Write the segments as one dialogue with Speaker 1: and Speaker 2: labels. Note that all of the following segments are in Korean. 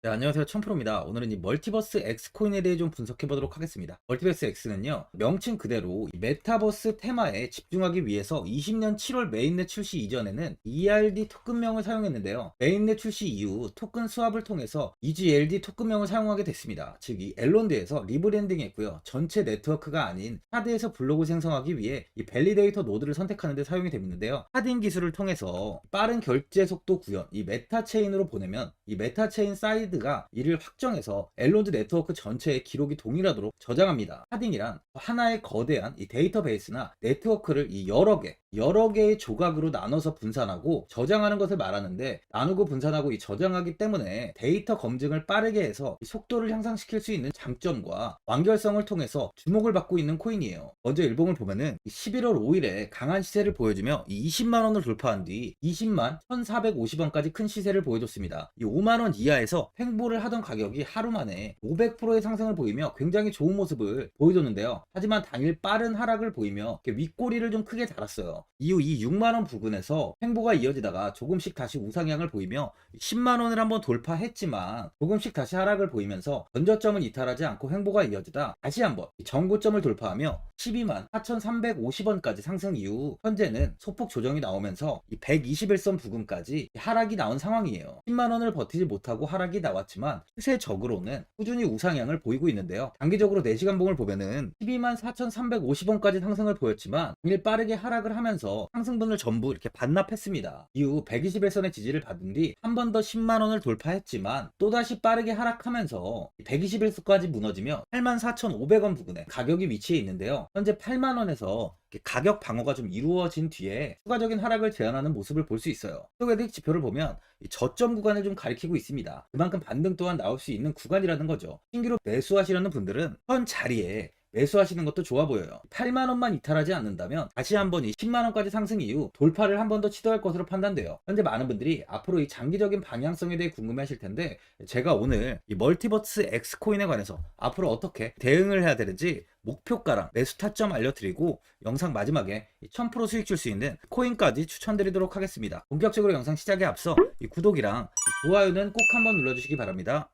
Speaker 1: 네, 안녕하세요. 천프로입니다. 오늘은 이 멀티버스 X코인에 대해 좀 분석해 보도록 하겠습니다. 멀티버스 X는요, 명칭 그대로 이 메타버스 테마에 집중하기 위해서 20년 7월 메인넷 출시 이전에는 ERD 토큰명을 사용했는데요. 메인넷 출시 이후 토큰 스왑을 통해서 EGLD 토큰명을 사용하게 됐습니다. 즉, 이 엘론드에서 리브랜딩 했고요. 전체 네트워크가 아닌 하드에서 블록을 생성하기 위해 이 밸리데이터 노드를 선택하는 데 사용이 되는데요. 하딩 기술을 통해서 빠른 결제 속도 구현, 이 메타 체인으로 보내면 이 메타 체인 사이드 가 이를 확정해서 엘론드 네트워크 전체의 기록이 동일하도록 저장합니다. 하딩이란 하나의 거대한 이 데이터베이스나 네트워크를 이 여러 개의 조각으로 나눠서 분산하고 저장하는 것을 말하는데, 나누고 분산하고 이 저장하기 때문에 데이터 검증을 빠르게 해서 속도를 향상시킬 수 있는 장점과 완결성을 통해서 주목을 받고 있는 코인이에요. 먼저 일봉을 보면은 11월 5일에 강한 시세를 보여주며 이 20만 원을 돌파한 뒤 20만 1,450원까지 큰 시세를 보여줬습니다. 이 5만 원 이하에서 횡보를 하던 가격이 하루 만에 500%의 상승을 보이며 굉장히 좋은 모습을 보여줬는데요. 하지만 당일 빠른 하락을 보이며 윗꼬리를 좀 크게 달았어요. 이후 이 6만원 부근에서 횡보가 이어지다가 조금씩 다시 우상향을 보이며 10만원을 한번 돌파했지만 조금씩 다시 하락을 보이면서 전저점은 이탈하지 않고 횡보가 이어지다 다시 한번 전고점을 돌파하며 12만 4,350원까지 상승 이후 현재는 소폭 조정이 나오면서 121선 부근까지 하락이 나온 상황이에요. 10만원을 버티지 못하고 하락이 나왔지만 추세적으로는 꾸준히 우상향을 보이고 있는데요. 단기적으로 4시간 봉을 보면은 12만 4,350원까지 상승을 보였지만 당일 빠르게 하락을 하면서 상승분을 전부 이렇게 반납했습니다. 이후 121선의 지지를 받은 뒤 한 번 더 10만원을 돌파했지만 또다시 빠르게 하락하면서 121선까지 무너지며 84,500원 부근에 가격이 위치해 있는데요. 현재 8만원에서 가격 방어가 좀 이루어진 뒤에 추가적인 하락을 제한하는 모습을 볼 수 있어요. 스토캐스틱 지표를 보면 저점 구간을 좀 가리키고 있습니다. 그만큼 반등 또한 나올 수 있는 구간이라는 거죠. 신규로 매수하시려는 분들은 현 자리에 매수하시는 것도 좋아 보여요. 8만원만 이탈하지 않는다면 다시 한번 이 10만원까지 상승 이후 돌파를 한 번 더 시도할 것으로 판단돼요. 현재 많은 분들이 앞으로 이 장기적인 방향성에 대해 궁금해 하실 텐데, 제가 오늘 이 멀티버스 X코인에 관해서 앞으로 어떻게 대응을 해야 되는지 목표가랑 매수 타점 알려드리고 영상 마지막에 1000% 수익 줄 수 있는 코인까지 추천드리도록 하겠습니다. 본격적으로 영상 시작에 앞서 이 구독이랑 이 좋아요는 꼭 한번 눌러주시기 바랍니다.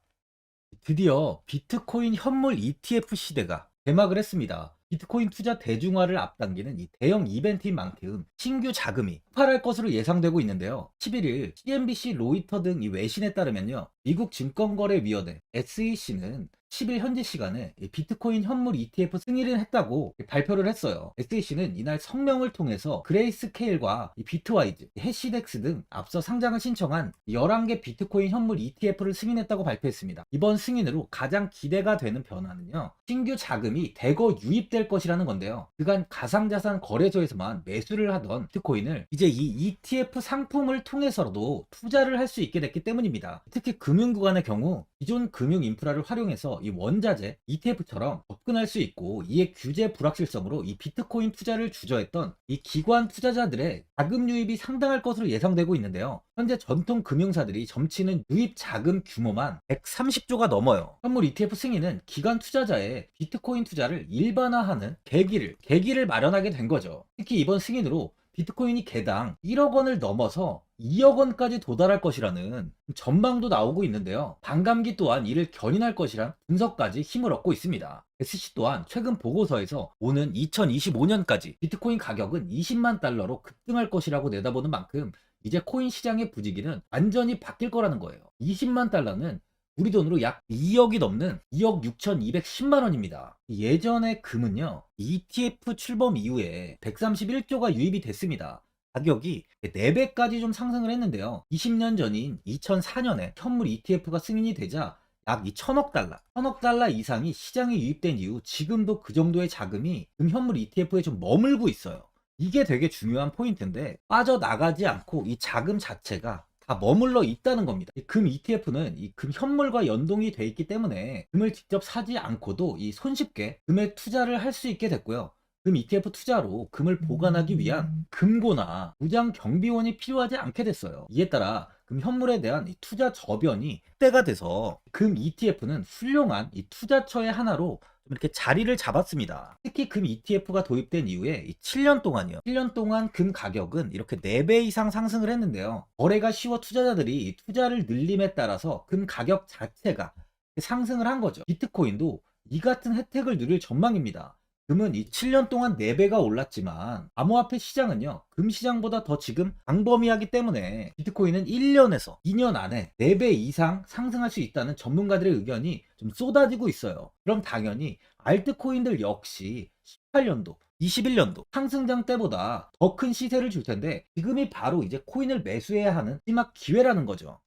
Speaker 1: 드디어 비트코인 현물 ETF 시대가 개막을 했습니다. 비트코인 투자 대중화를 앞당기는 이 대형 이벤트인 만큼 신규 자금이 폭발할 것으로 예상되고 있는데요. 11일 CNBC, 로이터 등 이 외신에 따르면요, 미국 증권거래위원회 SEC는 10일 현지 시간에 비트코인 현물 ETF 승인을 했다고 발표를 했어요. SEC는 이날 성명을 통해서 그레이스케일과 비트와이즈, 해시덱스 등 앞서 상장을 신청한 11개 비트코인 현물 ETF를 승인했다고 발표했습니다. 이번 승인으로 가장 기대가 되는 변화는요, 신규 자금이 대거 유입될 것이라는 건데요. 그간 가상자산 거래소에서만 매수를 하던 비트코인을 이제 이 ETF 상품을 통해서도 투자를 할 수 있게 됐기 때문입니다. 특히 금융구간의 경우 기존 금융 인프라를 활용해서 이 원자재 ETF처럼 접근할 수 있고, 이에 규제 불확실성으로 이 비트코인 투자를 주저했던 이 기관 투자자들의 자금 유입이 상당할 것으로 예상되고 있는데요. 현재 전통 금융사들이 점치는 유입 자금 규모만 130조가 넘어요. 현물 ETF 승인은 기관 투자자의 비트코인 투자를 일반화하는 계기를 마련하게 된 거죠. 특히 이번 승인으로 비트코인이 개당 1억 원을 넘어서 2억 원까지 도달할 것이라는 전망도 나오고 있는데요. 반감기 또한 이를 견인할 것이란 분석까지 힘을 얻고 있습니다. SC 또한 최근 보고서에서 오는 2025년까지 비트코인 가격은 20만 달러로 급등할 것이라고 내다보는 만큼 이제 코인 시장의 부지기는 완전히 바뀔 거라는 거예요. 20만 달러는 우리 돈으로 약 2억이 넘는 2억 6,210만 원입니다. 예전에 금은요, ETF 출범 이후에 131조가 유입이 됐습니다. 가격이 4배까지 좀 상승을 했는데요. 20년 전인 2004년에 현물 ETF가 승인이 되자 약 1000억 달러 이상이 시장에 유입된 이후 지금도 그 정도의 자금이 현물 ETF에 좀 머물고 있어요. 이게 되게 중요한 포인트인데, 빠져나가지 않고 이 자금 자체가 다 머물러 있다는 겁니다. 금 ETF는 이 금 현물과 연동이 돼 있기 때문에 금을 직접 사지 않고도 이 손쉽게 금에 투자를 할 수 있게 됐고요. 금 ETF 투자로 금을 보관하기 위한 금고나 무장 경비원이 필요하지 않게 됐어요. 이에 따라 금 현물에 대한 이 투자 저변이 확대가 돼서 금 ETF는 훌륭한 이 투자처의 하나로 좀 이렇게 자리를 잡았습니다. 특히 금 ETF가 도입된 이후에 이 7년 동안이요. 7년 동안 금 가격은 이렇게 4배 이상 상승을 했는데요. 거래가 쉬워 투자자들이 이 투자를 늘림에 따라서 금 가격 자체가 상승을 한 거죠. 비트코인도 이 같은 혜택을 누릴 전망입니다. 금은 이 7년 동안 4배가 올랐지만 암호화폐 시장은요, 금 시장보다 더 지금 광범위하기 때문에 비트코인은 1년에서 2년 안에 4배 이상 상승할 수 있다는 전문가들의 의견이 좀 쏟아지고 있어요. 그럼 당연히 알트코인들 역시 18년도 21년도 상승장 때보다 더 큰 시세를 줄 텐데, 지금이 바로 이제 코인을 매수해야 하는 마지막 기회라는 거죠.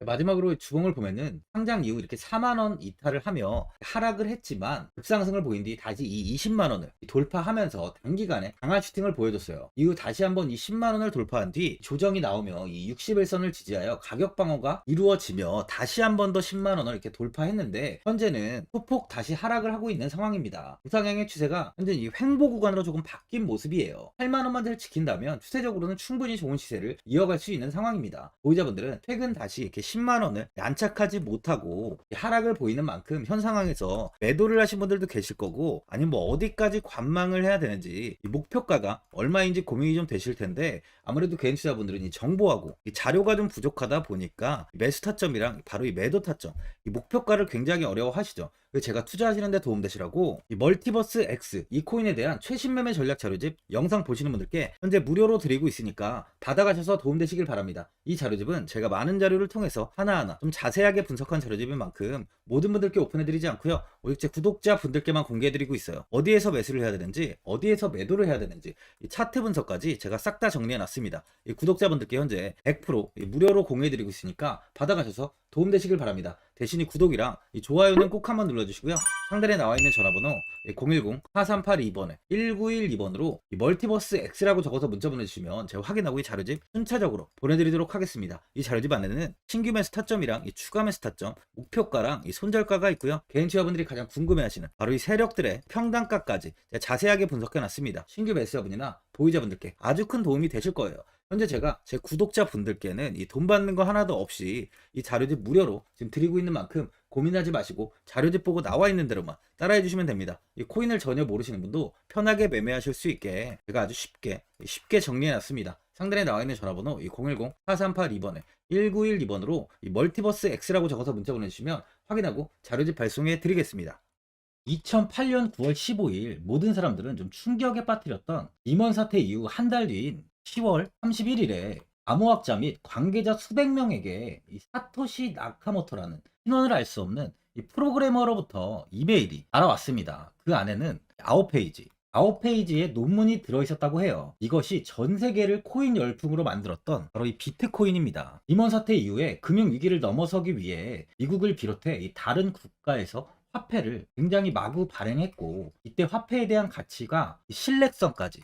Speaker 1: 마지막으로 주봉을 보면은 상장 이후 이렇게 4만 원 이탈을 하며 하락을 했지만 급상승을 보인 뒤 다시 이 20만 원을 돌파하면서 단기간에 강한 슈팅을 보여줬어요. 이후 다시 한번 이 10만 원을 돌파한 뒤 조정이 나오며 이 61선을 지지하여 가격 방어가 이루어지며 다시 한 번 더 10만 원을 이렇게 돌파했는데, 현재는 소폭 다시 하락을 하고 있는 상황입니다. 우상향의 추세가 현재 이 횡보 구간으로 조금 바뀐 모습이에요. 8만 원만 잘 지킨다면 추세적으로는 충분히 좋은 시세를 이어갈 수 있는 상황입니다. 보유자분들은 최근 다시 이렇게 10만 원을 안착하지 못하고 하락을 보이는 만큼 현 상황에서 매도를 하신 분들도 계실 거고, 아니면 뭐 어디까지 관망을 해야 되는지 목표가가 얼마인지 고민이 좀 되실 텐데, 아무래도 개인 투자분들은 이 정보하고 이 자료가 좀 부족하다 보니까 매수 타점이랑 바로 이 매도 타점, 이 목표가를 굉장히 어려워하시죠. 그래서 제가 투자하시는데 도움되시라고 이 멀티버스 X 이 코인에 대한 최신 매매 전략 자료집 영상 보시는 분들께 현재 무료로 드리고 있으니까 받아가셔서 도움되시길 바랍니다. 이 자료집은 제가 많은 자료를 통해서 하나하나 좀 자세하게 분석한 자료집인 만큼 모든 분들께 오픈해드리지 않고요, 오직 제 구독자 분들께만 공개해드리고 있어요. 어디에서 매수를 해야 되는지, 어디에서 매도를 해야 되는지, 이 차트 분석까지 제가 싹 다 정리해놨습니다. 이 구독자분들께 현재 100% 무료로 공유해드리고 있으니까 받아가셔서 도움되시길 바랍니다. 대신 이 구독이랑 이 좋아요는 꼭 한번 눌러주시고요. 상단에 나와 있는 전화번호 010-4382번에 1912번으로 이 멀티버스 X라고 적어서 문자 보내주시면 제가 확인하고 이 자료집 순차적으로 보내드리도록 하겠습니다. 이 자료집 안에는 신규 매수 타점이랑 이 추가 매수 타점, 목표가랑 이 손절가가 있고요. 개인 투자분들이 가장 궁금해하시는 바로 이 세력들의 평단가까지 제가 자세하게 분석해놨습니다. 신규 매수자분이나 보유자분들께 아주 큰 도움이 되실 거예요. 현재 제가 제 구독자분들께는 이 돈 받는 거 하나도 없이 이 자료집 무료로 지금 드리고 있는 만큼 고민하지 마시고 자료집 보고 나와 있는 대로만 따라해 주시면 됩니다. 이 코인을 전혀 모르시는 분도 편하게 매매하실 수 있게 제가 아주 쉽게 정리해 놨습니다. 상단에 나와 있는 전화번호 010-4382번에 1912번으로 이 멀티버스 X라고 적어서 문자 보내주시면 확인하고 자료집 발송해 드리겠습니다. 2008년 9월 15일 모든 사람들은 좀 충격에 빠뜨렸던 리먼 사태 이후 한 달 뒤인 10월 31일에 암호학자 및 관계자 수백 명에게 이 사토시 나카모토라는 신원을 알 수 없는 이 프로그래머로부터 이메일이 날아왔습니다. 그 안에는 9페이지의 논문이 들어있었다고 해요. 이것이 전 세계를 코인 열풍으로 만들었던 바로 이 비트코인입니다. 리먼 사태 이후에 금융위기를 넘어서기 위해 미국을 비롯해 이 다른 국가에서 화폐를 굉장히 마구 발행했고, 이때 화폐에 대한 가치가 신뢰성까지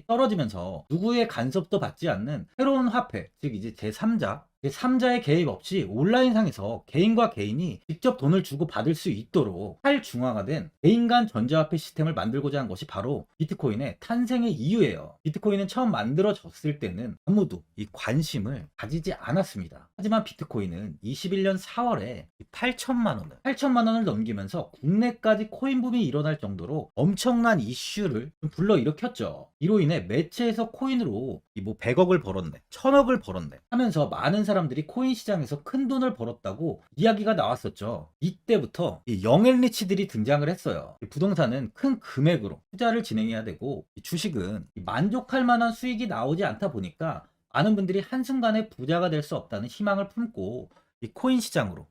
Speaker 1: 떨어지면서 누구의 간섭도 받지 않는 새로운 화폐, 즉 이제 제3자의 개입 없이 온라인상에서 개인과 개인이 직접 돈을 주고 받을 수 있도록 탈중앙화된 개인 간 전자화폐 시스템을 만들고자 한 것이 바로 비트코인의 탄생의 이유예요. 비트코인은 처음 만들어졌을 때는 아무도 이 관심을 가지지 않았습니다. 하지만 비트코인은 21년 4월에 8천만 원을 넘기면서 국내까지 코인 붐이 일어날 정도로 엄청난 이슈를 불러일으켰죠. 이로 인해 매체에서 코인으로 뭐 100억을 벌었네, 1000억을 벌었네 하면서 많은 사람들이 코인 시장에서 큰 돈을 벌었다고 이야기가 나왔었죠. 이때부터 이 영앤리치들이 등장을 했어요. 부동산은 큰 금액으로 투자를 진행해야 되고, 주식은 만족할 만한 수익이 나오지 않다 보니까 많은 분들이 한순간에 부자가 될 수 없다는 희망을 품고 이 코인 시장으로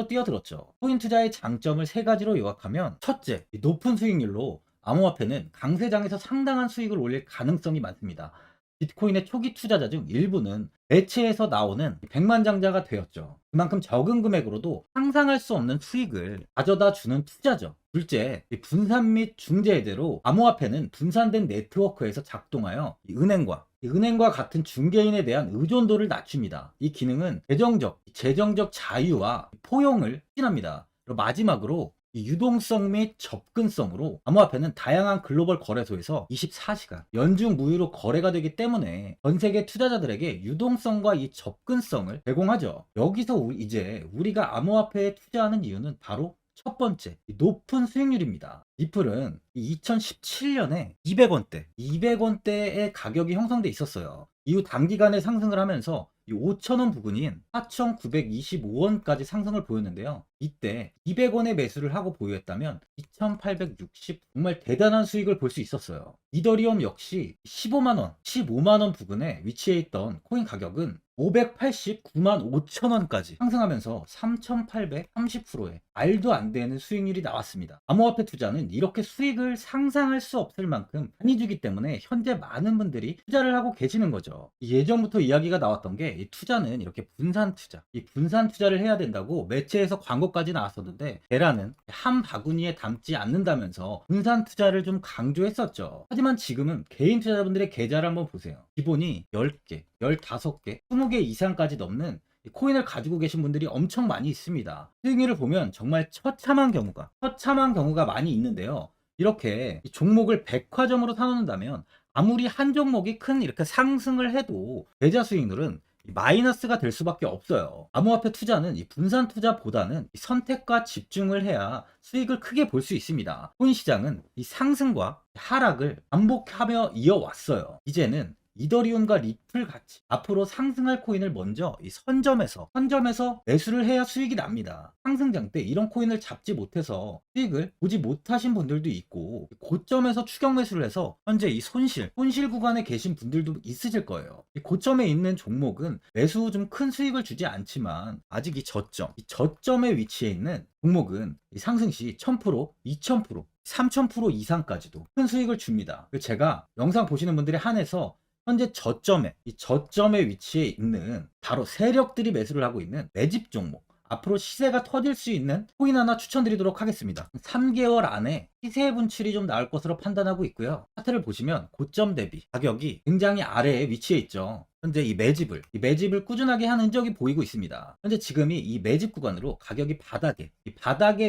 Speaker 1: 뛰어들었죠. 코인 투자의 장점을 세 가지로 요약하면, 첫째, 높은 수익률로 암호화폐는 강세장에서 상당한 수익을 올릴 가능성이 많습니다. 비트코인의 초기 투자자 중 일부는 매체에서 나오는 백만장자가 되었죠. 그만큼 적은 금액으로도 상상할 수 없는 수익을 가져다 주는 투자죠. 둘째, 분산 및 중재대로 암호화폐는 분산된 네트워크에서 작동하여 은행과 같은 중개인에 대한 의존도를 낮춥니다. 이 기능은 재정적 자유와 포용을 추진합니다. 마지막으로 이 유동성 및 접근성으로 암호화폐는 다양한 글로벌 거래소에서 24시간 연중 무휴로 거래가 되기 때문에 전 세계 투자자들에게 유동성과 이 접근성을 제공하죠. 여기서 이제 우리가 암호화폐에 투자하는 이유는 바로 첫 번째, 이 높은 수익률입니다. 리플은 2017년에 200원대, 200원대의 가격이 형성돼 있었어요. 이후 단기간에 상승을 하면서 이 5,000원 부근인 4,925원까지 상승을 보였는데요. 이때 200원의 매수를 하고 보유했다면 2,860 정말 대단한 수익을 볼 수 있었어요. 이더리움 역시 15만원, 15만원 부근에 위치해 있던 코인 가격은 589만 5천원까지 상승하면서 3,830%의 말도 안 되는 수익률이 나왔습니다. 암호화폐 투자는 이렇게 수익을 상상할 수 없을 만큼 많이 주기 때문에 현재 많은 분들이 투자를 하고 계시는 거죠. 예전부터 이야기가 나왔던 게 이 투자는 이렇게 분산 투자, 이 분산 투자를 해야 된다고 매체에서 광고까지 나왔었는데 계란은 한 바구니에 담지 않는다면서 분산 투자를 좀 강조했었죠. 하지만 지금은 개인 투자자분들의 계좌를 한번 보세요. 기본이 10개, 15개, 20개 이상까지 넘는 코인을 가지고 계신 분들이 엄청 많이 있습니다. 수익률을 보면 정말 처참한 경우가 많이 있는데요. 이렇게 종목을 백화점으로 사놓는다면 아무리 한 종목이 큰 이렇게 상승을 해도 계좌 수익률은 마이너스가 될 수밖에 없어요. 암호화폐 투자는 이 분산 투자보다는 이 선택과 집중을 해야 수익을 크게 볼 수 있습니다. 코인 시장은 이 상승과 하락을 반복하며 이어왔어요. 이제는 이더리움과 리플 같이 앞으로 상승할 코인을 먼저 이 선점에서 매수를 해야 수익이 납니다. 상승장 때 이런 코인을 잡지 못해서 수익을 보지 못하신 분들도 있고 고점에서 추격 매수를 해서 현재 이 손실 구간에 계신 분들도 있으실 거예요. 이 고점에 있는 종목은 매수 후 좀 큰 수익을 주지 않지만 아직 이 저점에 위치해 있는 종목은 이 상승 시 1000%, 2000%, 3000% 이상까지도 큰 수익을 줍니다. 제가 영상 보시는 분들에 한해서 현재 이 저점에 위치해 있는 바로 세력들이 매수를 하고 있는 매집 종목, 앞으로 시세가 터질 수 있는 코인 하나 추천드리도록 하겠습니다. 3개월 안에 시세 분출이 좀 나올 것으로 판단하고 있고요. 차트를 보시면 고점 대비 가격이 굉장히 아래에 위치해 있죠. 현재 이 매집을 꾸준하게 한 흔적이 보이고 있습니다. 현재 지금이 이 매집 구간으로 가격이 바닥에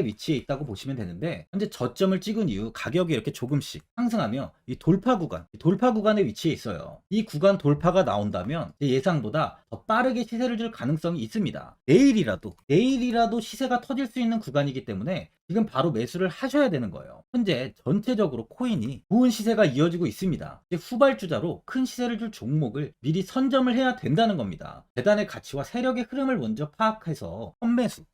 Speaker 1: 위치해 있다고 보시면 되는데, 현재 저점을 찍은 이후 가격이 이렇게 조금씩 상승하며 이 돌파 구간에 위치해 있어요. 이 구간 돌파가 나온다면 제 예상보다 더 빠르게 시세를 줄 가능성이 있습니다. 내일이라도 시세가 터질 수 있는 구간이기 때문에 지금 바로 매수를 하셔야 되는 거예요. 현재 전체적으로 코인이 좋은 시세가 이어지고 있습니다. 이제 후발주자로 큰 시세를 줄 종목을 미리 선점을 해야 된다는 겁니다. 재단의 가치와 세력의 흐름을 먼저 파악해서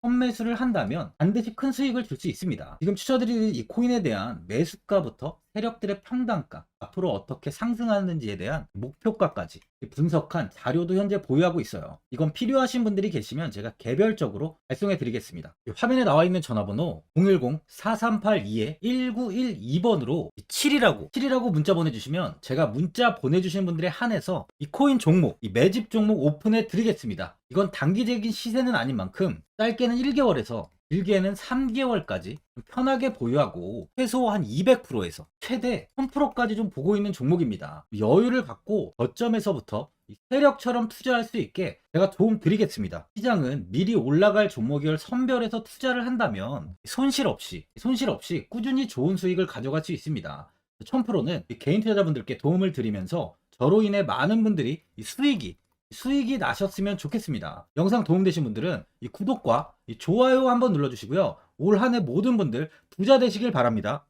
Speaker 1: 선매수를 한다면 반드시 큰 수익을 줄 수 있습니다. 지금 추천드리는 이 코인에 대한 매수가부터 세력들의 평단가, 앞으로 어떻게 상승하는지에 대한 목표가까지 분석한 자료도 현재 보유하고 있어요. 이건 필요하신 분들이 계시면 제가 개별적으로 발송해 드리겠습니다. 화면에 나와 있는 전화번호 010-4382-1912번으로 7이라고 문자 보내주시면 제가 문자 보내주신 분들에 한해서 이 코인 종목, 이 매집 종목 오픈해 드리겠습니다. 이건 단기적인 시세는 아닌 만큼 짧게는 1개월에서 길게는 3개월까지 편하게 보유하고 최소 한 200%에서 최대 1000%까지 좀 보고 있는 종목입니다. 여유를 갖고 저점에서부터 세력처럼 투자할 수 있게 제가 도움 드리겠습니다. 시장은 미리 올라갈 종목을 선별해서 투자를 한다면 손실 없이 꾸준히 좋은 수익을 가져갈 수 있습니다. 1000%는 개인 투자자분들께 도움을 드리면서 저로 인해 많은 분들이 수익이 나셨으면 좋겠습니다. 영상 도움되신 분들은 이 구독과 이 좋아요 한번 눌러주시고요. 올 한 해 모든 분들 부자 되시길 바랍니다.